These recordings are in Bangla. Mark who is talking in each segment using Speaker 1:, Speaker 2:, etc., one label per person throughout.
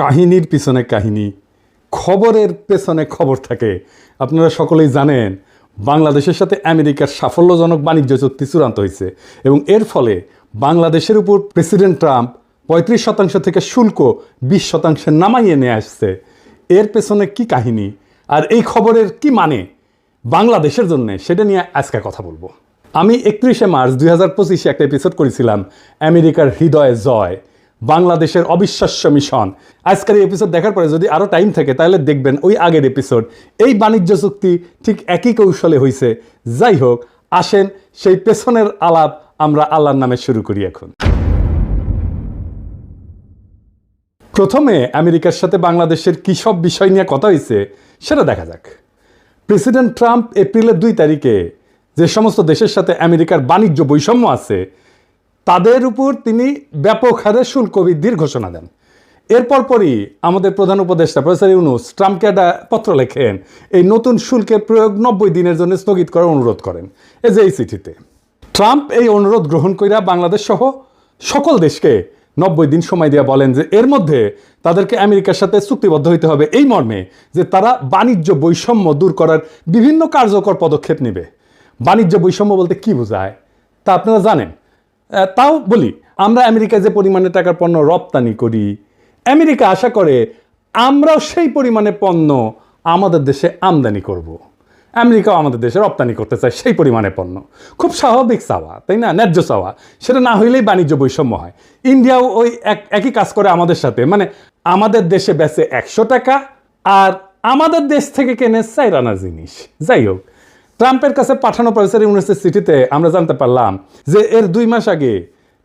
Speaker 1: কাহিনীর পিছনে কাহিনী, খবরের পেছনে খবর থাকে। আপনারা সকলেই জানেন বাংলাদেশের সাথে আমেরিকার সাফল্যজনক বাণিজ্য চুক্তি চূড়ান্ত হয়েছে এবং এর ফলে বাংলাদেশের উপর প্রেসিডেন্ট ট্রাম্প 35% থেকে শুল্ক 20% নামাইয়ে নিয়ে আসছে। এর পেছনে কি কাহিনী আর এই খবরের কি মানে বাংলাদেশের জন্য, সেটা নিয়ে আজকে কথা বলবো। আমি 31 মার্চ 2025 একটা এপিসোড করেছিলাম আমেরিকার হৃদয়ে জয়, বাংলাদেশের অবিশ্বাস্য মিশন। আজকের এই এপিসোড দেখার পরে যদি আরও টাইম থাকে তাহলে দেখবেন ওই আগের এপিসোড। এই বাণিজ্য চুক্তি ঠিক একই কৌশলে হয়েছে। যাই হোক, আসেন সেই পেছনের আলাপ আমরা আল্লাহর নামে শুরু করি। এখন প্রথমে আমেরিকার সাথে বাংলাদেশের কী সব বিষয় নিয়ে কথা হয়েছে সেটা দেখা যাক। প্রেসিডেন্ট ট্রাম্প এপ্রিলের 2 তারিখে যে সমস্ত দেশের সাথে আমেরিকার বাণিজ্য বৈষম্য আছে তাদের উপর তিনি ব্যাপক হারে শুল্ক বৃদ্ধির ঘোষণা দেন। এরপর পরই আমাদের প্রধান উপদেষ্টা প্রফেসর ইউনূস ট্রাম্পকে একটা পত্র লেখেন, এই নতুন শুল্কের প্রয়োগ 90 দিনের জন্য স্থগিত করার অনুরোধ করেন। এই যে এই চিঠিতে ট্রাম্প এই অনুরোধ গ্রহণ কইরা বাংলাদেশ সহ সকল দেশকে 90 দিন সময় দিয়ে বলেন যে এর মধ্যে তাদেরকে আমেরিকার সাথে চুক্তিবদ্ধ হইতে হবে এই মর্মে যে তারা বাণিজ্য বৈষম্য দূর করার বিভিন্ন কার্যকর পদক্ষেপ নেবে। বাণিজ্য বৈষম্য বলতে কি বোঝায় তা আপনারা জানেন। তাও বলি, আমরা আমেরিকায় যে পরিমাণে টাকার পণ্য রপ্তানি করি, আমেরিকা আশা করে আমরাও সেই পরিমাণে পণ্য আমাদের দেশে আমদানি করব। আমেরিকাও আমাদের দেশে রপ্তানি করতে চায় সেই পরিমাণে পণ্য। খুব স্বাভাবিক চাওয়া, তাই না? ন্যায্য চাওয়া। সেটা না হইলেই বাণিজ্য বৈষম্য হয়। ইন্ডিয়াও ওই একই কাজ করে আমাদের সাথে, মানে আমাদের দেশে বেচে 100 টাকা আর আমাদের দেশ থেকে কেনে 4 আনা জিনিস। যাই হোক, ট্রাম্পের কাছে পাঠানো প্রফেসর ইউনূসের চিঠিতে আমরা জানতে পারলাম যে এর 2 মাস আগে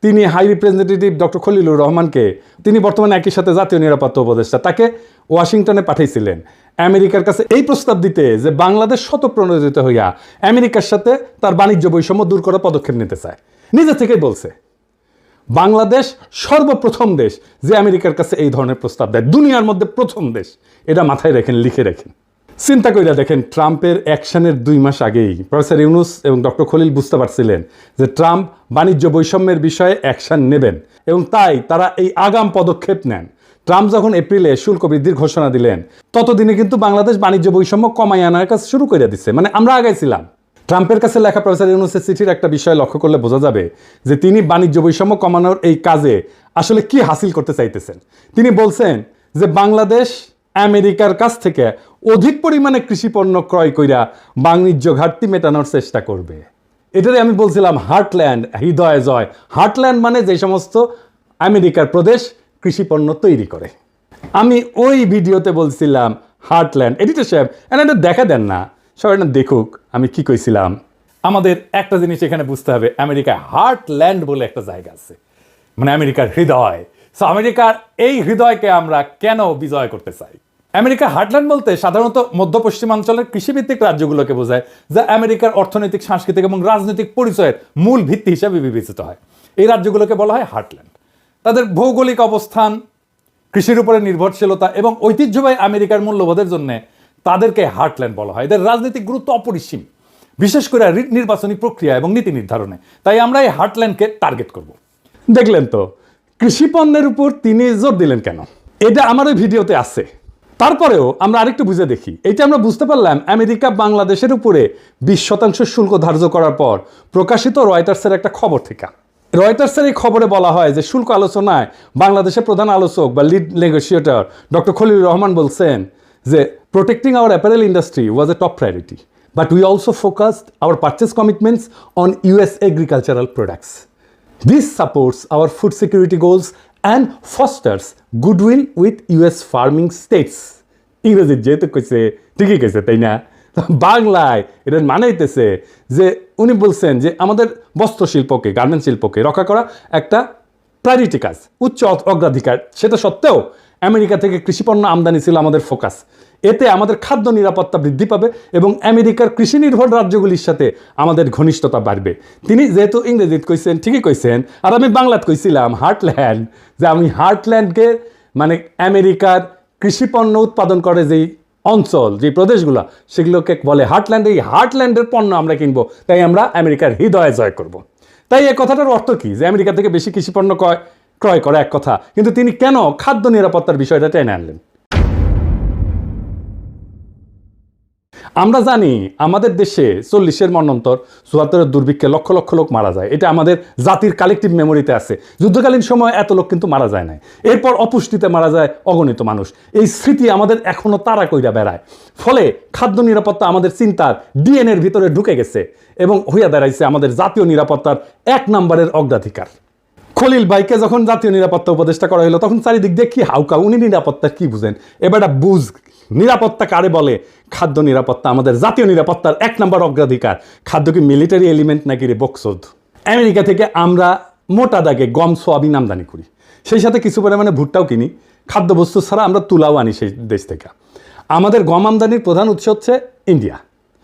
Speaker 1: তিনি হাই রিপ্রেজেন্টেটিভ ডক্টর খলিলুর রহমানকে, তিনি বর্তমানে একই সাথে জাতীয় নিরাপত্তা উপদেষ্টা, তাকে ওয়াশিংটনে পাঠিয়েছিলেন আমেরিকার কাছে এই প্রস্তাব দিতে যে বাংলাদেশ স্বতঃপ্রণোদিত হইয়া আমেরিকার সাথে তার বাণিজ্য বৈষম্য দূর করার পদক্ষেপ নিতে চায়। নিজে থেকেই বলছে বাংলাদেশ সর্বপ্রথম দেশ যে আমেরিকার কাছে এই ধরনের প্রস্তাব দেয়, দুনিয়ার মধ্যে প্রথম দেশ। এটা মাথায় রাখেন, লিখে রাখেন। চিন্তা কইরা দেখেন, ট্রাম্পের অ্যাকশনের 2 মাস আগেই প্রফেসর ইউনূস এবং ডক্টর খলিল বুঝতে পারছিলেন যে ট্রাম্প বাণিজ্য বৈষম্যের বিষয়ে অ্যাকশন নেবেন এবং তাই তারা এই আগাম পদক্ষেপ নেন। ট্রাম্প যখন এপ্রিলে শুল্ক বৃদ্ধির ঘোষণা দিলেন ততদিনে কিন্তু বাংলাদেশ বাণিজ্য বৈষম্য কমাই আনার কাজ শুরু করে দিচ্ছে, মানে আমরা আগাইছিলাম। ট্রাম্পের কাছে লেখা প্রফেসর ইউনূসের চিঠির একটা বিষয় লক্ষ্য করলে বোঝা যাবে যে তিনি বাণিজ্য বৈষম্য কমানোর এই কাজে আসলে কি হাসিল করতে চাইতেছেন। তিনি বলছেন যে বাংলাদেশ আমেরিকার কাছ থেকে অধিক পরিমাণে কৃষিপণ্য ক্রয় কইরা বাণিজ্য ঘাটতি মেটানোর চেষ্টা করবে। এটারে আমি বলছিলাম হার্টল্যান্ড, হৃদয় জয়। হার্টল্যান্ড মানে যে সমস্ত আমেরিকার প্রদেশ কৃষিপণ্য তৈরি করে। আমি ওই ভিডিওতে বলছিলাম হার্টল্যান্ড। এডিটর সাহেব এটা দেখা দেন না, সবাই না দেখুক আমি কি কইছিলাম। আমাদের একটা জিনিস এখানে বুঝতে হবে, আমেরিকায় হার্টল্যান্ড বলে একটা জায়গা আছে, মানে আমেরিকার হৃদয়। সো আমেরিকার এই হৃদয়কে আমরা কেন বিজয় করতে চাই? আমেরিকা হার্টল্যান্ড বলতে সাধারণত মধ্য পশ্চিমাঞ্চলের কৃষিভিত্তিক রাজ্যগুলোকে বোঝায়, যা আমেরিকার অর্থনৈতিক, সাংস্কৃতিক এবং রাজনৈতিক পরিচয়ের মূল ভিত্তি হিসাবে বিবেচিত হয়। এই রাজ্যগুলোকে বলা হয় হার্টল্যান্ড। তাদের ভৌগোলিক অবস্থান, কৃষির উপরে নির্ভরশীলতা এবং ঐতিহ্যবাহী আমেরিকার মূল্যবোধের জন্য তাদেরকে হার্টল্যান্ড বলা হয়। এদের রাজনৈতিক গুরুত্ব অপরিসীম, বিশেষ করে নির্বাচনী প্রক্রিয়া এবং নীতি নির্ধারণে। তাই আমরা এই হার্টল্যান্ডকে টার্গেট করব। দেখলেন তো কৃষি পণ্যের উপর তিনি জোর দিলেন কেন? এটা আমার ওই ভিডিওতে আছে। তারপরেও আমরা আরেকটু বুঝে দেখি। এইটা আমরা বুঝতে পারলাম আমেরিকা বাংলাদেশের উপরে 20% শুল্ক ধার্য করার পর প্রকাশিত রয়টার্সের একটা খবর থেকে। রয়টার্সের এই খবরে বলা হয় যে শুল্ক আলোচনায় বাংলাদেশের প্রধান আলোচক বা lead negotiator doctor Khalilur Rahman বলছেন যে protecting our apparel industry was a top priority, but we also focused our purchase commitments on US agricultural products. This supports our food security goals and fosters goodwill with US farming states. ইংরেজি যেহেতু কইছে ঠিকই কইছে, তাই না? বাংলায় এটার মানে হইতেছে যে উনি বলছেন যে আমাদের বস্ত্রশিল্পকে, গার্মেন্ট শিল্পকে রক্ষা করা একটা প্রায়োরিটি কাজ, উচ্চ অগ্রাধিকার। সেটা সত্ত্বেও আমেরিকা থেকে কৃষিপণ্য আমদানি ছিল আমাদের ফোকাস। এতে আমাদের খাদ্য নিরাপত্তা বৃদ্ধি পাবে এবং আমেরিকার কৃষি নির্ভর রাজ্যগুলির সাথে আমাদের ঘনিষ্ঠতা বাড়বে। তিনি যেহেতু ইংরেজিত কইছেন, ঠিকই কইছেন, আর আমি বাংলাত কইছিলাম হার্টল্যান্ড, যে আমি হার্টল্যান্ডকে মানে আমেরিকার কৃষিপণ্য উৎপাদন করে যেই অঞ্চল, যে প্রদেশগুলো, সেগুলোকে বলে হার্টল্যান্ড। এই হার্টল্যান্ডের পণ্য আমরা কিনবো, তাই আমরা আমেরিকার হৃদয়ে জয় করব। তাই এই কথাটার অর্থ কি? যে আমেরিকা থেকে বেশি কৃষিপণ্য ক্রয় করা এক কথা, কিন্তু তিনি কেন খাদ্য নিরাপত্তার বিষয়টা টেনে আনলেন? আমরা জানি আমাদের দেশে 40-এর মন্বন্তর 74-এর দুর্ভিক্ষে লক্ষ লক্ষ লোক মারা যায়, এটা আমাদের জাতির কালেকটিভ মেমোরিতে আছে। যুদ্ধকালীন সময় এত লোক কিন্তু মারা যায় না, এরপর অপুষ্টিতে মারা যায় অগণিত মানুষ। এই স্মৃতি আমাদের এখনো তাড়া কইরা বেড়ায়। ফলে খাদ্য নিরাপত্তা আমাদের চিন্তার ডিএনএর ভিতরে ঢুকে গেছে এবং হইয়া দাঁড়াইছে আমাদের জাতীয় নিরাপত্তার 1 নম্বরের অগ্রাধিকার। খলিল ভাইকে যখন জাতীয় নিরাপত্তা উপদেষ্টা করা হলো তখন চারিদিক দিয়ে কি হাউকা, উনি নিরাপত্তা কি বুঝেন? এবার বুঝ নিরাপত্তা কারে বলে। খাদ্য নিরাপত্তা আমাদের জাতীয় নিরাপত্তার 1 নম্বর অগ্রাধিকার। খাদ্য কি মিলিটারি এলিমেন্ট নাকি রে বকসদ? আমেরিকা থেকে আমরা মোটা দাগে গম সোয়াবিন আমদানি করি, সেই সাথে কিছু পরিমাণে ভুট্টাও কিনি। খাদ্যবস্তু ছাড়া আমরা তুলাও আনি সেই দেশ থেকে। আমাদের গম আমদানির প্রধান উৎস হচ্ছে ইন্ডিয়া,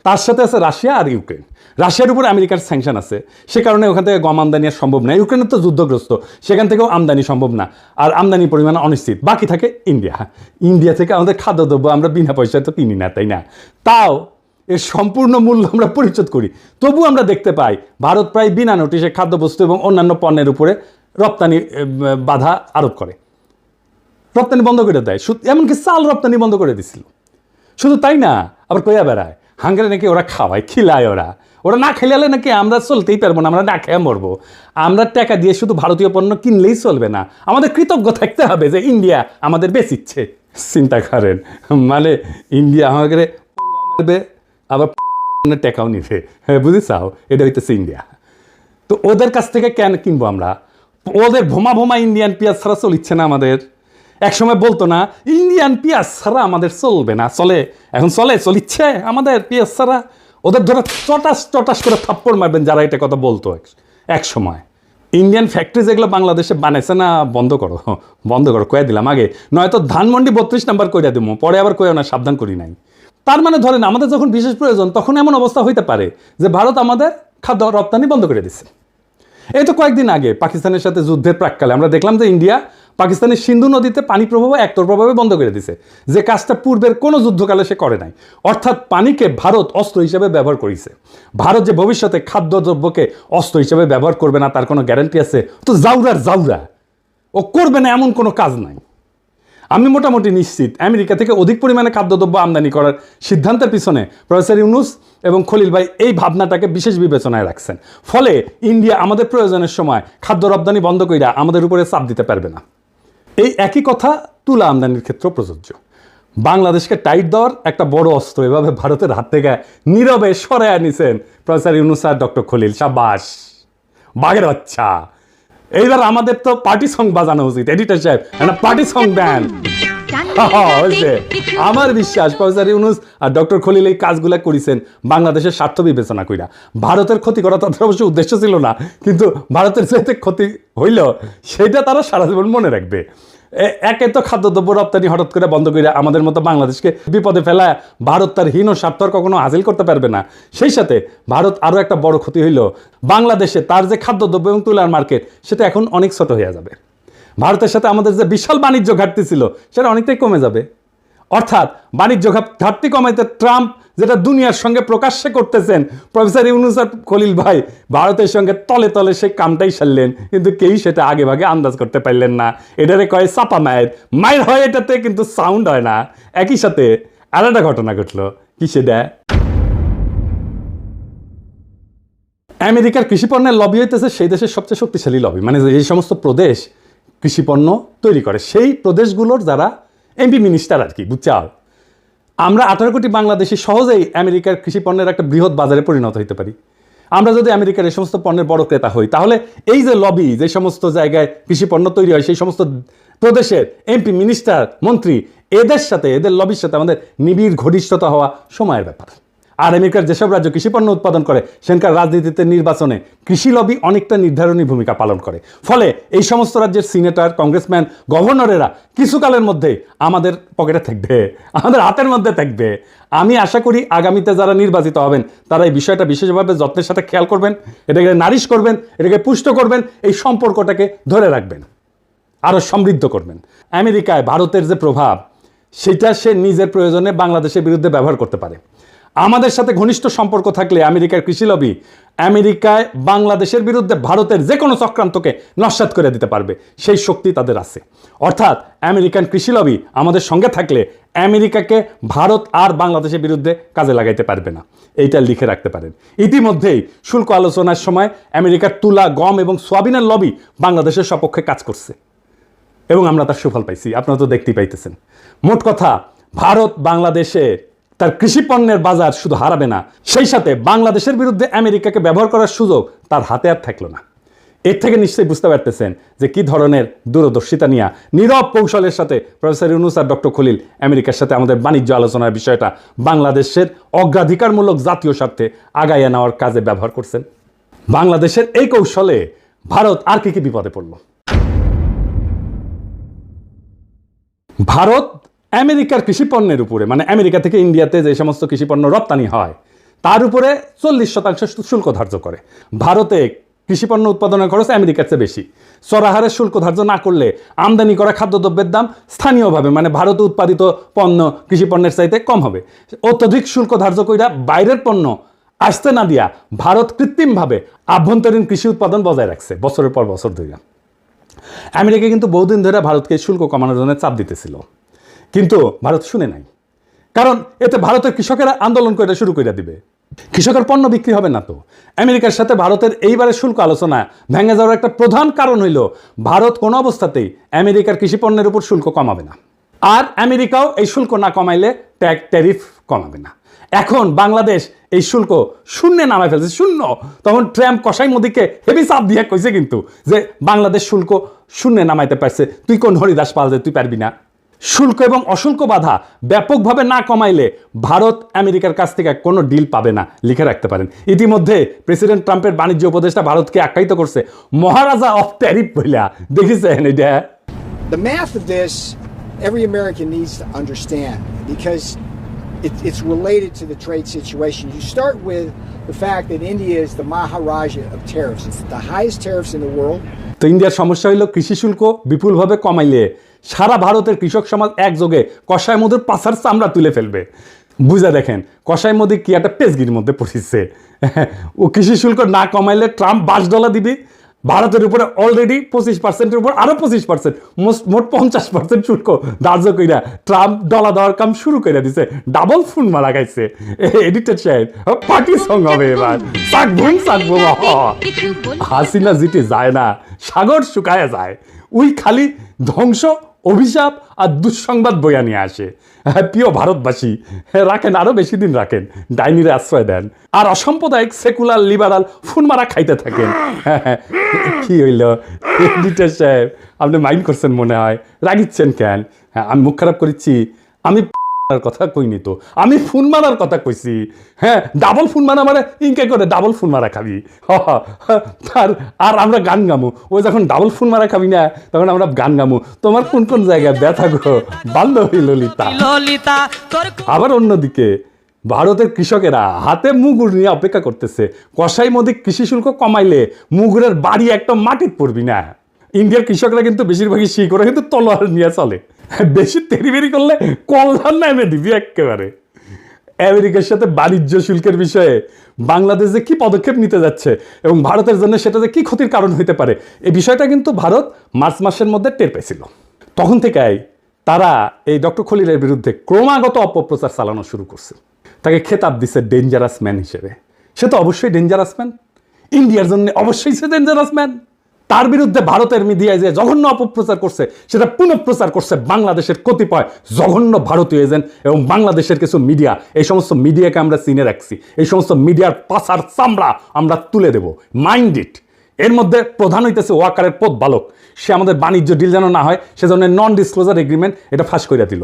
Speaker 1: তার সাথে আছে রাশিয়া আর ইউক্রেন। রাশিয়ার উপরে আমেরিকার স্যাংশন আছে, সে কারণে ওখান থেকে গম আমদানি আর সম্ভব না। ইউক্রেনের তো যুদ্ধগ্রস্ত, সেখান থেকেও আমদানি সম্ভব না, আর আমদানির পরিমাণ অনিশ্চিত। বাকি থাকে ইন্ডিয়া। ইন্ডিয়া থেকে আমাদের খাদ্যদ্রব্য আমরা বিনা পয়সায় তো কিনি না, তাই না? তাও এর সম্পূর্ণ মূল্য আমরা পরিশোধ করি। তবু আমরা দেখতে পাই ভারত প্রায় বিনা নোটিশে খাদ্যবস্তু এবং অন্যান্য পণ্যের উপরে রপ্তানি বাধা আরোপ করে, রপ্তানি বন্ধ করে দেয়। এমনকি চাল রপ্তানি বন্ধ করে দিছিল। শুধু তাই না, আবার কইয়া বেড়ায় হাঙ্গারে নাকি ওরা খাওয়ায়, খিলায়। ওরা না খেলালে নাকি আমরা চলতেই পারবো না, আমরা না খেয়ে মরবো। আমরা টাকা দিয়ে শুধু ভারতীয় পণ্য কিনলেই চলবে না, আমাদের কৃতজ্ঞ থাকতে হবে যে ইন্ডিয়া আমাদের বেচিচ্ছে। চিন্তা করেন, মানে ইন্ডিয়া আমাদের মারবে আবার টাকাও নিবে, বুঝেছাও? এটা হইতেছে ইন্ডিয়া। তো ওদের কাছ থেকে কেন কিনবো আমরা? ওদের ভোমা ভোমা ইন্ডিয়ান পেঁয়াজ ছাড়া চলিচ্ছে না আমাদের। একসময় বলতো না ইন্ডিয়ান পেঁয়াজ ছাড়া আমাদের চলবে না, চলে, এখন চলিচ্ছে আমাদের পেঁয়াজ ছাড়া। ওদের ধরে চটাস চটাস করে থাপ্পড় মারবেন যারা এটা কথা বলতো এক সময়। ইন্ডিয়ান ফ্যাক্টরি যেগুলো বাংলাদেশে বানাইছে না, বন্ধ করো কয়ে দিলাম আগে, নয়তো ধানমন্ডি 32 নাম্বার কইরা দিব, পরে আবার কয়েও না, সাবধান করি নাই। তার মানে ধরেন আমাদের যখন বিশেষ প্রয়োজন তখন এমন অবস্থা হইতে পারে যে ভারত আমাদের খাদ্য রপ্তানি বন্ধ করে দিচ্ছে। এই তো কয়েকদিন আগে পাকিস্তানের সাথে যুদ্ধের প্রাক্কালে আমরা দেখলাম যে ইন্ডিয়া পাকিস্তানের সিন্ধু নদীতে পানি প্রবাহ একতরফাভাবে বন্ধ করে দিছে, যে কাজটা পূর্বের কোনো যুদ্ধকালে সে করে নাই। অর্থাৎ পানিকে ভারত অস্ত্র হিসেবে ব্যবহার করেছে। ভারত যে ভবিষ্যতে খাদ্যদ্রব্যকে অস্ত্র হিসেবে ব্যবহার করবে না তার কোনো গ্যারান্টি আছে? তো জাউরা ও করবে না এমন কোনো কাজ নাই। আমি মোটামুটি নিশ্চিত আমেরিকা থেকে অধিক পরিমাণে খাদ্যদ্রব্য আমদানি করার সিদ্ধান্তের পিছনে প্রফেসর ইউনুস এবং খলিল ভাই এই ভাবনাটাকে বিশেষ বিবেচনায় রাখছেন। ফলে ইন্ডিয়া আমাদের প্রয়োজনের সময় খাদ্য রপ্তানি বন্ধ কইরা আমাদের উপরে চাপ দিতে পারবে না। এই একই কথা তুলা আমদানির ক্ষেত্রেও প্রযোজ্য। বাংলাদেশকে টাইট দেওয়ার একটা বড় অস্ত্র এভাবে ভারতের হাত থেকে নীরবে সরাইয়া নিছেন প্রফেসর ইউনুস আর ডক্টর খলিল। সাবাস, বাঘের বাচ্চা। এইবার আমাদের তো পার্টি সং বাজানো উচিত। এডিটর সাহেব একটা পার্টি সং দেন। আমার বিশ্বাস প্রফেসর ইউনুস আর ডক্টর খলিল এই কাজগুলো করেছেন বাংলাদেশের স্বার্থ বিবেচনা কইরা। ভারতের ক্ষতি করা তাদের অবশ্য উদ্দেশ্য ছিল না, কিন্তু ভারতের যে ক্ষতি হইল সেটা তারা সারা জীবন মনে রাখবে। একে তো খাদ্যদ্রব্য রপ্তানি হঠাৎ করে বন্ধ করে আমাদের মতো বাংলাদেশকে বিপদে ফেলায় ভারত তার হীন স্বার্থ কখনো হাসিল করতে পারবে না। সেই সাথে ভারত আরও একটা বড় ক্ষতি হইল, বাংলাদেশে তার যে খাদ্যদ্রব্য এবং তুলার মার্কেট সেটা এখন অনেক ছোট হয়ে যাবে। ভারতের সাথে আমাদের যে বিশাল বাণিজ্য ঘাটতি ছিল সেটা অনেকটাই কমে যাবে। অর্থাৎ বাণিজ্য ঘাটতি কমাইতে ট্রাম্প যেটা দুনিয়ার সঙ্গে প্রকাশ্যে করতেছেন, প্রফেসর ইউনুস আর খলিল ভাই ভারতের সঙ্গে তলে তলে সেই কামটাই সারলেন, কিন্তু কেউ সেটা আগে ভাগে আন্দাজ করতে পারলেন না। এটারে কয় চাপা মায়ের হয়, এটাতে কিন্তু সাউন্ড হয় না। একই সাথে আর একটা ঘটনা ঘটলো, কি সেটা? আমেরিকার কৃষিপণ্যের লবি হইতেছে সেই দেশের সবচেয়ে শক্তিশালী লবি, মানে এই সমস্ত প্রদেশ কৃষিপণ্য তৈরি করে সেই প্রদেশগুলোর যারা এমপি মিনিস্টার আর কি, বুঝছাও? আমরা 18 কোটি বাংলাদেশি সহজেই আমেরিকার কৃষিপণ্যের একটা বৃহৎ বাজারে পরিণত হইতে পারি। আমরা যদি আমেরিকার এই সমস্ত পণ্যের বড় ক্রেতা হই, তাহলে এই যে লবি, যে সমস্ত জায়গায় কৃষিপণ্য তৈরি হয় সেই সমস্ত প্রদেশের এমপি মিনিস্টার মন্ত্রী, এদের সাথে, এদের লবির সাথে আমাদের নিবিড় ঘনিষ্ঠতা হওয়া সময়ের ব্যাপার। আর আমেরিকার যেসব রাজ্য কৃষিপণ্য উৎপাদন করে সেখানকার রাজনীতিতে, নির্বাচনে কৃষি লবি অনেকটা নির্ধারণী ভূমিকা পালন করে। ফলে এই সমস্ত রাজ্যের সিনেটর, কংগ্রেসম্যান, গভর্নরেরা কিছুকালের মধ্যেই আমাদের পকেটে থাকবে, আমাদের হাতের মধ্যে থাকবে। আমি আশা করি আগামীতে যারা নির্বাচিত হবেন তারা এই বিষয়টা বিশেষভাবে যত্নের সাথে খেয়াল করবেন, এটাকে নারিশ করবেন, এটাকে পুষ্ট করবেন, এই সম্পর্কটাকে ধরে রাখবেন, আরও সমৃদ্ধ করবেন। আমেরিকায় ভারতের যে প্রভাব সেটা সে নিজের প্রয়োজনে বাংলাদেশের বিরুদ্ধে ব্যবহার করতে পারে। আমাদের সাথে ঘনিষ্ঠ সম্পর্ক থাকলে আমেরিকার কৃষি লবি আমেরিকায় বাংলাদেশের বিরুদ্ধে ভারতের যে কোনো চক্রান্তকে নস্যাৎ করে দিতে পারবে, সেই শক্তি তাদের আছে। অর্থাৎ আমেরিকান কৃষি লবি আমাদের সঙ্গে থাকলে আমেরিকাকে ভারত আর বাংলাদেশের বিরুদ্ধে কাজে লাগাইতে পারবে না, এইটা লিখে রাখতে পারেন। ইতিমধ্যেই শুল্ক আলোচনার সময় আমেরিকার তুলা, গম এবং সোয়াবিনের লবি বাংলাদেশের সপক্ষে কাজ করছে এবং আমরা তার সুফল পাইছি, আপনারা তো দেখতেই পাইতেছেন। মোট কথা, ভারত বাংলাদেশের তার কৃষি পণ্যের বাজার শুধু হারাবে না, সেই সাথে বাংলাদেশের বিরুদ্ধে আমেরিকাকে ব্যবহার করার সুযোগ তার হাতে আর থাকলো না। এর থেকে নিশ্চয়ই বুঝতে পারতেছেন যে কি ধরনের দূরদর্শিতা নিয়ে নীরব কৌশলের সাথে প্রফেসর ইউনূস আর ডক্টর খলিল আমেরিকার সাথে আমাদের বাণিজ্য আলোচনার বিষয়টা বাংলাদেশের অগ্রাধিকারমূলক জাতীয় স্বার্থে আগাইয়ে নেওয়ার কাজে ব্যবহার করছেন। বাংলাদেশের এই কৌশলে ভারত আর কি বিপদে পড়ল? ভারত আমেরিকার কৃষি পণ্যের উপরে, মানে আমেরিকা থেকে ইন্ডিয়াতে যে সমস্ত কৃষি পণ্য রপ্তানি হয় তার উপরে 40% শুল্ক ধার্য করে। ভারতে কৃষি পণ্য উৎপাদনের খরচ আমেরিকার চেয়ে বেশি। চড়াহারে শুল্ক ধার্য না করলে আমদানি করা খাদ্যদ্রব্যের দাম স্থানীয়ভাবে, মানে ভারতে উৎপাদিত পণ্য কৃষি পণ্যের চাইতে কম হবে। অত্যধিক শুল্ক ধার্য কইরা বাইরের পণ্য আসতে না দিয়া ভারত কৃত্রিমভাবে আভ্যন্তরীণ কৃষি উৎপাদন বজায় রাখছে বছরের পর বছর ধরে। আমেরিকা কিন্তু বহুদিন ধরে ভারতকে শুল্ক কমানোর জন্য চাপ দিতেছিল, কিন্তু ভারত শুনে নাই। কারণ এতে ভারতের কৃষকেরা আন্দোলন করে শুরু করে দিবে, কৃষকের পণ্য বিক্রি হবে না। তো আমেরিকার সাথে ভারতের এইবারের শুল্ক আলোচনা ভেঙে যাওয়ার একটা প্রধান কারণ হইল ভারত কোনো অবস্থাতেই আমেরিকার কৃষি পণ্যের উপর শুল্ক কমাবে না, আর আমেরিকাও এই শুল্ক না কমাইলে ট্যারিফ কমাবে না। এখন বাংলাদেশ এই শুল্ক শূন্যে নামায় ফেলছে, শূন্য। তখন ট্রাম্প কসাই মোদিকে হেভি চাপ দিয়ে কইছে কিন্তু যে বাংলাদেশ শুল্ক শূন্যে নামাইতে পারছে, তুই কোন হরিদাস পাল যে তুই পারবি না। শুল্ক এবং অশুল্ক বাধা ব্যাপকভাবে না কমাইলে ভারত আমেরিকার কাছ থেকে কোনো ডিল পাবে না, লিখে রাখতে পারেন। ইতিমধ্যে প্রেসিডেন্ট ট্রাম্পের বাণিজ্য উপদেষ্টা ভারতকে আখ্যায়িত করছে মহারাজা অফ ট্যারিফ বইলা। দেখেছেন এটা?
Speaker 2: The math of this, every American needs to understand because it's related to the trade situation. You start with the fact that India is the Maharaja of tariffs. It's the highest tariffs in the world.
Speaker 1: তো ইন্ডিয়ার সমস্যা হলো কৃষি শুল্ক বিপুলভাবে কমাইলে সারা ভারতের কৃষক সমাজ একযোগে কষায় মধুর পাছার চামড়া তুলে ফেলবে। বুঝা দেখেন কষায় মোদি কি একটা পেজগির মধ্যে পড়িচ্ছে। ও কৃষি শুল্ক না কমাইলে ট্রাম্প $5 দিবে, ভারতের উপরে অলরেডি 25%-এর উপর আরো 25%, মোট 50% শুল্ক ধার্য কইরা ট্রাম্প ডলা দেওয়ার কাম শুরু করে দিছে। ডাবল ফোন মারা গাইছে। এডিটেড সাহেব পার্টি সং হবে এবার, সাকবুম সাকবুম। হাসিনা জিতে যায় না, সাগর শুকায় যায়। ওই খালি ধ্বংস, অভিশাপ আর দুঃসংবাদ বইয়া নিয়ে আসে। প্রিয় ভারতবাসী, রাখেন আরো বেশি দিন রাখেন, ডাইনিরে আশ্রয় দেন, আর অসাম্প্রদায়িক সেকুলার লিবারাল ফোন মারা খাইতে থাকেন। কি হইল এডিটর সাহেব, আপনি মাইন্ড করছেন মনে হয়, রাগিচ্ছেন কেন? আমি মুখ খারাপ করেছি? আমি কথা কইনি তো, আমি ফোন মারার কথা কইছি। হ্যাঁ, ডাবল ফোন মারা মানে ইনকে করে ডাবল ফোন মারা খাবি। আর আমরা গান গামু, ও যখন ডাবল ফোন মারা খাবি না তখন আমরা গান গামু, তোমার কোন কোন জায়গায় ব্যথা গো বাল্যহী ললিতা। আবার অন্যদিকে ভারতের কৃষকেরা হাতে মুগুর নিয়ে অপেক্ষা করতেছে, কসাই মোদি কৃষি শুল্ক কমাইলে মুগুরের বাড়ি একটা মাটির পড়বি না। ইন্ডিয়ার কৃষকরা কিন্তু বেশিরভাগই শিকড়ে কিন্তু তলোয়ার নিয়ে চলে, বেশি তেরিবেরি করলে কল্যাণ নামে দিবি একেবারে। আমেরিকার সাথে বাণিজ্য শুল্কের বিষয়ে বাংলাদেশ যে কি পদক্ষেপ নিতে যাচ্ছে এবং ভারতের জন্য সেটা যে কি ক্ষতির কারণ হইতে পারে, এই বিষয়টা কিন্তু ভারত মার্চ মাসের মধ্যে টের পেয়েছিল। তখন থেকেই তারা এই ডক্টর খলিলের বিরুদ্ধে ক্রমাগত অপপ্রচার চালানো শুরু করছে। তাকে খেতাব দিচ্ছে ডেঞ্জারাস ম্যান হিসেবে। সে তো অবশ্যই ডেঞ্জারাস ম্যান, ইন্ডিয়ার জন্য অবশ্যই সে ডেঞ্জারাস ম্যান। তার বিরুদ্ধে ভারতের মিডিয়ায় যে জঘন্য অপপ্রচার করছে সেটা পুনঃপ্রচার করছে বাংলাদেশের কতিপয় জঘন্য ভারতীয় এজেন্ট এবং বাংলাদেশের কিছু মিডিয়া। এই সমস্ত মিডিয়াকে আমরা চিনে রাখছি, এই সমস্ত মিডিয়ার পাছার চামড়া আমরা তুলে দেব, মাইন্ড ইট। এর মধ্যে প্রধান হইতেছে ওয়াকারের পথ বালক। সে আমাদের বাণিজ্য ডিল যেন না হয় সেজন্য নন ডিসক্লোজার এগ্রিমেন্ট এটা ফাঁস করে দিল।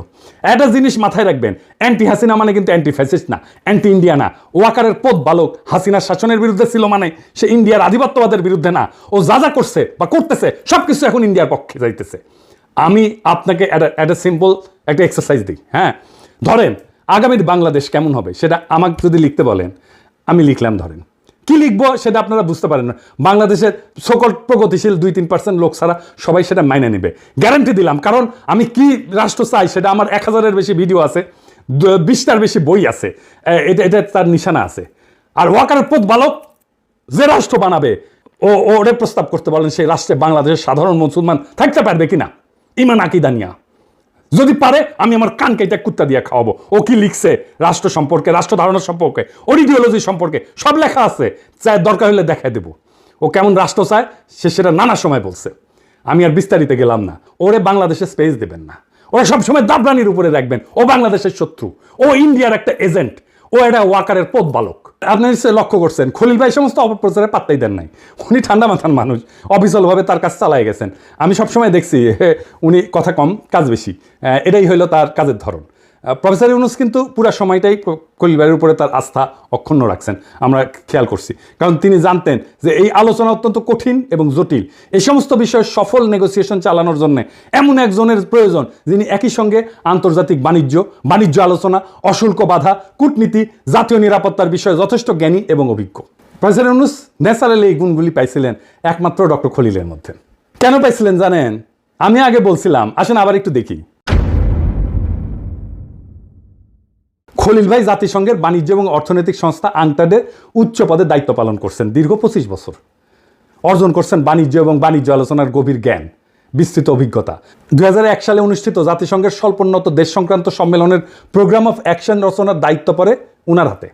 Speaker 1: একটা জিনিস মাথায় রাখবেন, অ্যান্টি হাসিনা মানে কিন্তু অ্যান্টি ফ্যাসিস্ট না, অ্যান্টি ইন্ডিয়া না। ওয়াকারের পথ বালক হাসিনার শাসনের বিরুদ্ধে ছিল মানে সে ইন্ডিয়ার আধিপত্যবাদের বিরুদ্ধে না। ও যা যা করছে বা করতেছে সব কিছু এখন ইন্ডিয়ার পক্ষে যাইতেছে। আমি আপনাকে একটা সিম্পল একটা এক্সারসাইজ দিই। হ্যাঁ, ধরেন আগামীর বাংলাদেশ কেমন হবে সেটা আমাকে যদি লিখতে বলেন, আমি লিখলাম। ধরেন কি লিখবো সেটা আপনারা বুঝতে পারেন না। বাংলাদেশের সকল প্রগতিশীল 2-3% লোক ছাড়া সবাই সেটা মাইনে নেবে, গ্যারান্টি দিলাম। কারণ আমি কি রাষ্ট্র চাই সেটা আমার 1000-এর বেশি ভিডিও আছে। 20টার বেশি বই আছে, এটা তার নিশানা আছে। আর ওয়াকারের পথ বালক যে রাষ্ট্র বানাবে ওরে প্রস্তাব করতে বলেন সেই রাষ্ট্রে বাংলাদেশের সাধারণ মুসলমান থাকতে পারবে কিনা ইমান আকিদা নিয়া। যদি পারে আমি আমার কান কেটে কুত্তা দিয়ে খাওয়াবো। ও কি লিখছে রাষ্ট্র সম্পর্কে, রাষ্ট্র ধারণা সম্পর্কে, ওর ইডিওলজি সম্পর্কে সব লেখা আছে, চাই দরকার হলে দেখাই দেবো। ও কেমন রাষ্ট্র চায় সে সেটা নানা সময় বলছে, আমি আর বিস্তারিত গেলাম না। ওরে বাংলাদেশে স্পেস দেবেন না, ওরা সবসময় দাবরানির উপরে রাখবেন। ও বাংলাদেশের শত্রু, ও ইন্ডিয়ার একটা এজেন্ট, ও এটা ওয়াকারের পথ বালক। আপনি নিশ্চয়ই লক্ষ্য করছেন খলিল ভাই সমস্ত অপপ্রচারে পাত্তাই দেন নাই। উনি ঠান্ডা মাথার মানুষ, অবিচলভাবে তার কাজ চালাই গেছেন। আমি সবসময় দেখছি উনি কথা কম কাজ বেশি, এটাই হইলো তার কাজের ধরন। প্রফেসর ইউনূস কিন্তু পুরো সময়টাই খলিল ভাইয়ের উপরে তার আস্থা অক্ষুণ্ণ রাখছেন, আমরা খেয়াল করছি। কারণ তিনি জানতেন যে এই আলোচনা অত্যন্ত কঠিন এবং জটিল। এই সমস্ত বিষয়ে সফল নেগোসিয়েশন চালানোর জন্য এমন একজনের প্রয়োজন যিনি একই সঙ্গে আন্তর্জাতিক বাণিজ্য আলোচনা, অশুল্ক বাধা, কূটনীতি, জাতীয় নিরাপত্তার বিষয়ে যথেষ্ট জ্ঞানী এবং অভিজ্ঞ। প্রফেসর ইউনূস ন্যাচারালি এই গুণগুলি পাইছিলেন একমাত্র ডক্টর খলিলের মধ্যে। কেন পাইছিলেন জানেন? আমি আগে বলছিলাম, আসেন আবার একটু দেখি। খলিল ভাই জাতিসংঘের বাণিজ্য এবং অর্থনৈতিক সংস্থা আংটাডের উচ্চ পদে দায়িত্ব পালন করছেন দীর্ঘ 25 বছর। অর্জন করছেন বাণিজ্য এবং বাণিজ্য আলোচনার গভীর জ্ঞান, বিস্তৃত অভিজ্ঞতা। 2001 সালে অনুষ্ঠিত জাতিসংঘের স্বল্পোন্নত দেশ সংক্রান্ত সম্মেলনের প্রোগ্রাম অফ অ্যাকশন রচনার দায়িত্ব পড়ে উনার হাতে।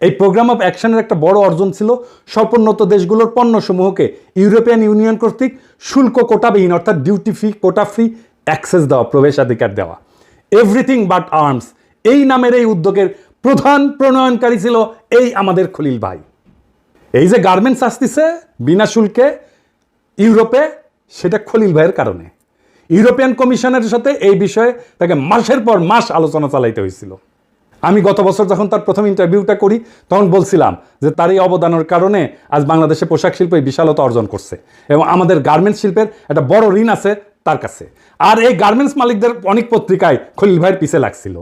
Speaker 1: এই প্রোগ্রাম অফ অ্যাকশনের একটা বড় অর্জন ছিল স্বল্পোন্নত দেশগুলোর পণ্যসমূহকে ইউরোপিয়ান ইউনিয়ন কর্তৃক শুল্ক কোটাবিহীন অর্থাৎ duty free, quota free access দেওয়া, প্রবেশাধিকার দেওয়া। এভরিথিং বাট আর্মস এই নামের এই উদ্যোগের প্রধান প্রণয়নকারী ছিল এই আমাদের খলিল ভাই। এই যে গার্মেন্টস আসতেছে বিনা শুল্কে ইউরোপে, সেটা খলিল ভাইয়ের কারণে। ইউরোপিয়ান কমিশনের সাথে এই বিষয়ে তাকে মাসের পর মাস আলোচনা চালাইতে হয়েছিল। আমি গত বছর যখন তার প্রথম ইন্টারভিউটা করি তখন বলছিলাম যে তার এই অবদানের কারণে আজ বাংলাদেশে পোশাক শিল্প এই বিশালতা অর্জন করছে এবং আমাদের গার্মেন্টস শিল্পের একটা বড় ঋণ আছে তার কাছে। আর এই গার্মেন্টস মালিকদের অনেক পত্রিকায় খলিল ভাইয়ের পিছে লাগছিল।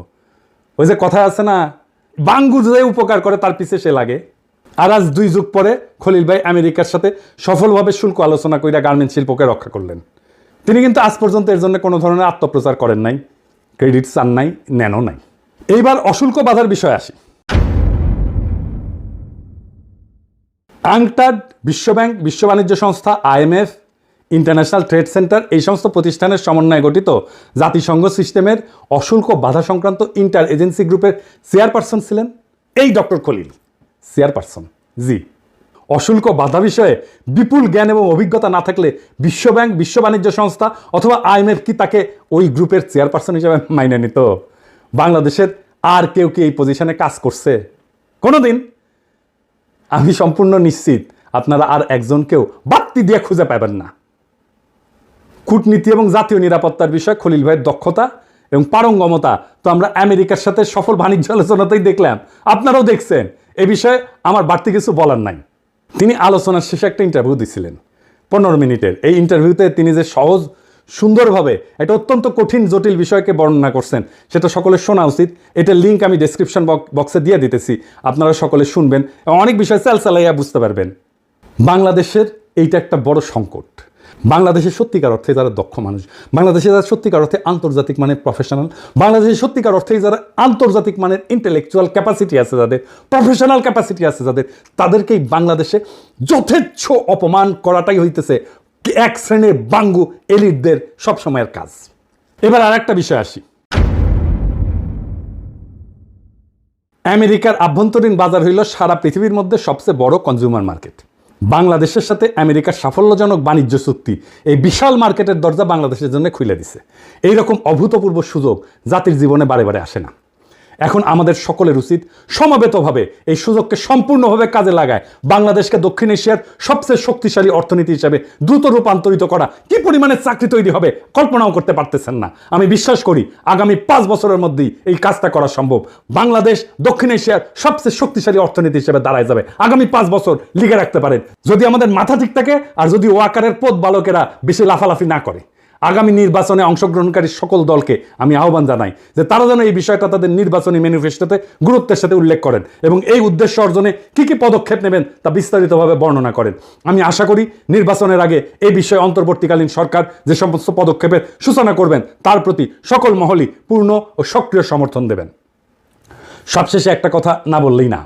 Speaker 1: ওই যে কথা আছে না, বাঙ্গু যে উপকার করে তার পিছে সে লাগে। আর আজ 2 যুগ পরে খলিল ভাই আমেরিকার সাথে সফলভাবে শুল্ক আলোচনা কইরা গার্মেন্টস শিল্পকে রক্ষা করলেন। তিনি কিন্তু আজ পর্যন্ত এর জন্য কোনো ধরনের আত্মপ্রচার করেন নাই, ক্রেডিট চান নাই, নেনও নাই। এইবার অশুল্ক বাধার বিষয়ে আসি। আংটাড, বিশ্বব্যাংক, বিশ্ব বাণিজ্য সংস্থা, IMF, ইন্টারন্যাশনাল ট্রেড সেন্টার এই সমস্ত প্রতিষ্ঠানের সমন্বয়ে গঠিত জাতিসংঘ সিস্টেমের অশুল্ক বাধা সংক্রান্ত ইন্টার এজেন্সি গ্রুপের চেয়ারপারসন ছিলেন এই ডক্টর খলিল। চেয়ারপারসন, জি। অশুল্ক বাধা বিষয়ে বিপুল জ্ঞান এবং অভিজ্ঞতা না থাকলে বিশ্বব্যাংক, বিশ্ব বাণিজ্য সংস্থা অথবা IMF কি তাকে ওই গ্রুপের চেয়ারপারসন হিসেবে মাইনে নিত? বাংলাদেশের আর কেউ কি এই পজিশনে কাজ করছে কোনোদিন? আমি সম্পূর্ণ নিশ্চিত আপনারা আর একজনকেও বাড়তি দিয়ে খুঁজে পাবেন না। কূটনীতি এবং জাতীয় নিরাপত্তার বিষয়ে খলিল ভাইয়ের দক্ষতা এবং পারঙ্গমতা তো আমরা আমেরিকার সাথে সফল বাণিজ্য আলোচনাতেই দেখলাম, আপনারাও দেখছেন। এ বিষয়ে আমার বাড়তি কিছু বলার নাই। তিনি আলোচনার শেষে একটা ইন্টারভিউ দিছিলেন 15 মিনিটের। এই ইন্টারভিউতে তিনি যে সহজ সুন্দরভাবে একটা অত্যন্ত কঠিন জটিল বিষয়কে বর্ণনা করছেন সেটা সকলের শোনা উচিত। এটার লিঙ্ক আমি ডেসক্রিপশন বক্সে দিয়ে দিতেছি, আপনারা সকলে শুনবেন এবং অনেক বিষয় চালাইয়া বুঝতে পারবেন। বাংলাদেশের এইটা একটা বড় সংকট। বাংলাদেশের সত্যিকার অর্থে যারা দক্ষ মানুষ, বাংলাদেশে যারা সত্যিকার অর্থে আন্তর্জাতিক মানের প্রফেশনাল, বাংলাদেশের সত্যিকার অর্থে যারা আন্তর্জাতিক মানের ইন্টেলেকচুয়াল ক্যাপাসিটি আছে, যাদের প্রফেশনাল ক্যাপাসিটি আছে, যাদের তাদেরকেই বাংলাদেশে যথেচ্ছ অপমান করাটাই হইতেছে এক শ্রেণীর বাঙ্গু এলিটদের সবসময়ের কাজ। এবার আর একটা বিষয় আসি। আমেরিকার আভ্যন্তরীণ বাজার হইল সারা পৃথিবীর মধ্যে সবচেয়ে বড় কনজিউমার মার্কেট। বাংলাদেশের সাথে আমেরিকার সাফল্যজনক বাণিজ্য চুক্তি এই বিশাল মার্কেটের দরজা বাংলাদেশের জন্য খুলে দিছে। এইরকম অভূতপূর্ব সুযোগ জাতির জীবনে বারে বারে আসে না। এখন আমাদের সকলের উচিত সমবেতভাবে এই সুযোগকে সম্পূর্ণভাবে কাজে লাগায় বাংলাদেশকে দক্ষিণ এশিয়ার সবচেয়ে শক্তিশালী অর্থনীতি হিসেবে দ্রুত রূপান্তরিত করা। কি পরিমাণে চাকরি তৈরি হবে কল্পনাও করতে পারতেছেন না। আমি বিশ্বাস করি আগামী 5 বছরের মধ্যেই এই কাজটা করা সম্ভব। বাংলাদেশ দক্ষিণ এশিয়ার সবচেয়ে শক্তিশালী অর্থনীতি হিসেবে দাঁড়ায় যাবে। আগামী 5 বছর লিখে রাখতে পারেন, যদি আমাদের মাথা ঠিক থাকে আর যদি ওয়াকারের পথ বালকেরা বেশি লাফালাফি না করে। আগামী নির্বাচনে অংশগ্রহণকারী সকল দলকে আমি আহ্বান জানাই যে তারা যেন এই বিষয়টা তাদের নির্বাচনী ম্যানিফেস্টোতে গুরুত্বের সাথে উল্লেখ করেন এবং এই উদ্দেশ্য অর্জনে কি কি পদক্ষেপ নেবেন তা বিস্তারিতভাবে বর্ণনা করেন। আমি আশা করি নির্বাচনের আগে এই বিষয়ে অন্তর্বর্তীকালীন সরকার যে সমস্ত পদক্ষেপের সূচনা করবেন তার প্রতি সকল মহলই পূর্ণ ও সক্রিয় সমর্থন দেবেন। সবশেষে একটা কথা না বললেই না,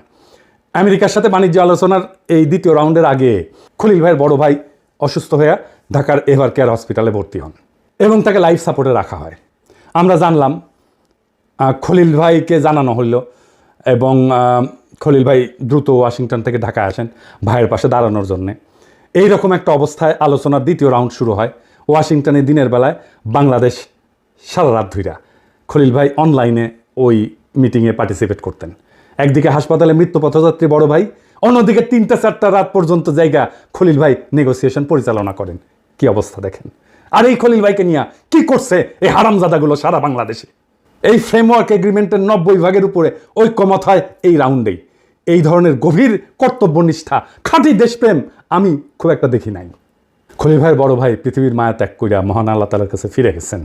Speaker 1: আমেরিকার সাথে বাণিজ্য আলোচনার এই দ্বিতীয় রাউন্ডের আগে খলিল ভাইয়ের বড় ভাই অসুস্থ হয়ে ঢাকার এভার কেয়ার হসপিটালে ভর্তি হন এবং তাকে লাইফ সাপোর্টে রাখা হয়। আমরা জানলাম, খলিল ভাইকে জানানো হইল এবং খলিল ভাই দ্রুত ওয়াশিংটন থেকে ঢাকায় আসেন ভাইয়ের পাশে দাঁড়ানোর জন্যে। এইরকম একটা অবস্থায় আলোচনার দ্বিতীয় রাউন্ড শুরু হয় ওয়াশিংটনে দিনের বেলায়। বাংলাদেশ সারা রাত ধইরা খলিল ভাই অনলাইনে ওই মিটিংয়ে পার্টিসিপেট করতেন। একদিকে হাসপাতালে মৃত্যু পথযাত্রী বড় ভাই, অন্যদিকে 3টা-4টা রাত পর্যন্ত জায়গা খলিল ভাই নেগোসিয়েশন পরিচালনা করেন। কি অবস্থা দেখেন। আর এই খলিল ভাইকে নিয়ে কি করছে এই হারামজাদাগুলো সারা বাংলাদেশে। এই ফ্রেমওয়ার্ক এগ্রিমেন্টের 90 ভাগের উপরে ঐক্যমত হয় এই রাউন্ডেই। এই ধরনের গভীর কর্তব্যনিষ্ঠা, খাঁটি দেশপ্রেম আমি খুব একটা দেখি নাই। খলিল ভাইয়ের বড় ভাই পৃথিবীর মায়া ত্যাগ কইরা মহান আল্লাহ তাআলার কাছে ফিরে গেছেন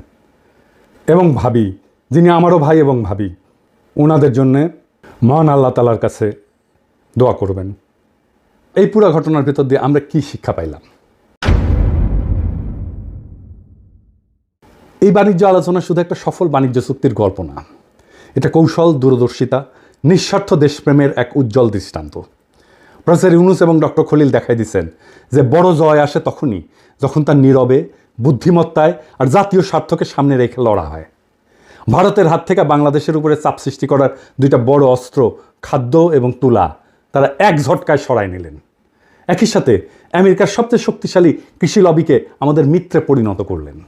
Speaker 1: এবং ভাবি, যিনি আমারও ভাই এবং ভাবি, ওনাদের জন্যে মহান আল্লাহ তাআলার কাছে দোয়া করবেন। এই পুরো ঘটনার ভিতর দিয়ে আমরা কি শিক্ষা পাইলাম? এই বাণিজ্য আলোচনা শুধু একটা সফল বাণিজ্য চুক্তির গল্প না, এটা কৌশল, দূরদর্শিতা, নিঃস্বার্থ দেশপ্রেমের এক উজ্জ্বল দৃষ্টান্ত। প্রফেসর ইউনুস এবং ডক্টর খলিল দেখাই দিচ্ছেন যে বড় জয় আসে তখনই যখন তার নীরবে, বুদ্ধিমত্তায় আর জাতীয় স্বার্থকে সামনে রেখে লড়া হয়। ভারতের হাত থেকে বাংলাদেশের উপরে চাপ সৃষ্টি করার দুইটা বড় অস্ত্র, খাদ্য এবং তুলা, তারা এক ঝটকায় সরাই নিলেন। একই সাথে আমেরিকার সবচেয়ে শক্তিশালী কৃষি লবিকে আমাদের মিত্রে পরিণত করলেন।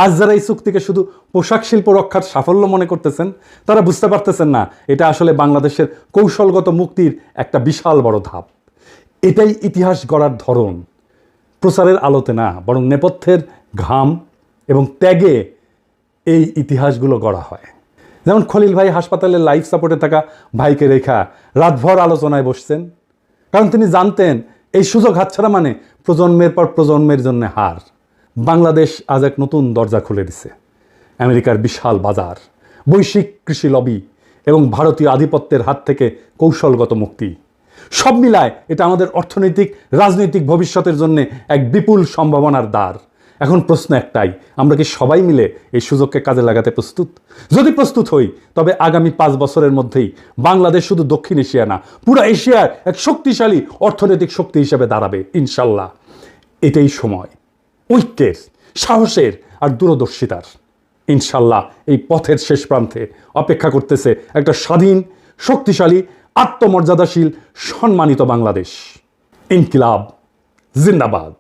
Speaker 1: আজ যারা এই চুক্তিকে শুধু পোশাক শিল্প রক্ষার সাফল্য মনে করতেছেন, তারা বুঝতে পারতেছেন না এটা আসলে বাংলাদেশের কৌশলগত মুক্তির একটা বিশাল বড় ধাপ। এটাই ইতিহাস গড়ার ধরন। প্রচারের আলোতে না, বরং নেপথ্যের ঘাম এবং ত্যাগে এই ইতিহাসগুলো গড়া হয়। যেমন খলিল ভাই হাসপাতালে লাইফ সাপোর্টে থাকা ভাইকে রেখা রাতভর আলোচনায় বসছেন, কারণ তিনি জানতেন এই সুযোগ হাতছাড়া মানে প্রজন্মের পর প্রজন্মের জন্য হার। বাংলাদেশ আজ এক নতুন দরজা খুলে দিছে। আমেরিকার বিশাল বাজার, বৈশ্বিক কৃষি লবি এবং ভারতীয় আধিপত্যের হাত থেকে কৌশলগত মুক্তি, সব মিলায় এটা আমাদের অর্থনৈতিক, রাজনৈতিক ভবিষ্যতের জন্য এক বিপুল সম্ভাবনার দ্বার। এখন প্রশ্ন একটাই, আমরা কি সবাই মিলে এই সুযোগকে কাজে লাগাতে প্রস্তুত? যদি প্রস্তুত হই, তবে আগামী 5 বছরের মধ্যেই বাংলাদেশ শুধু দক্ষিণ এশিয়া না, পুরো এশিয়ার এক শক্তিশালী অর্থনৈতিক শক্তি হিসেবে দাঁড়াবে ইনশাল্লাহ। এটাই সময় ঐক্যের, সাহসের আর দূরদর্শিতার। ইনশাল্লাহ এই পথের শেষ প্রান্তে অপেক্ষা করতেছে একটা স্বাধীন, শক্তিশালী, আত্মমর্যাদাশীল, সম্মানিত বাংলাদেশ। ইনকিলাব জিন্দাবাদ।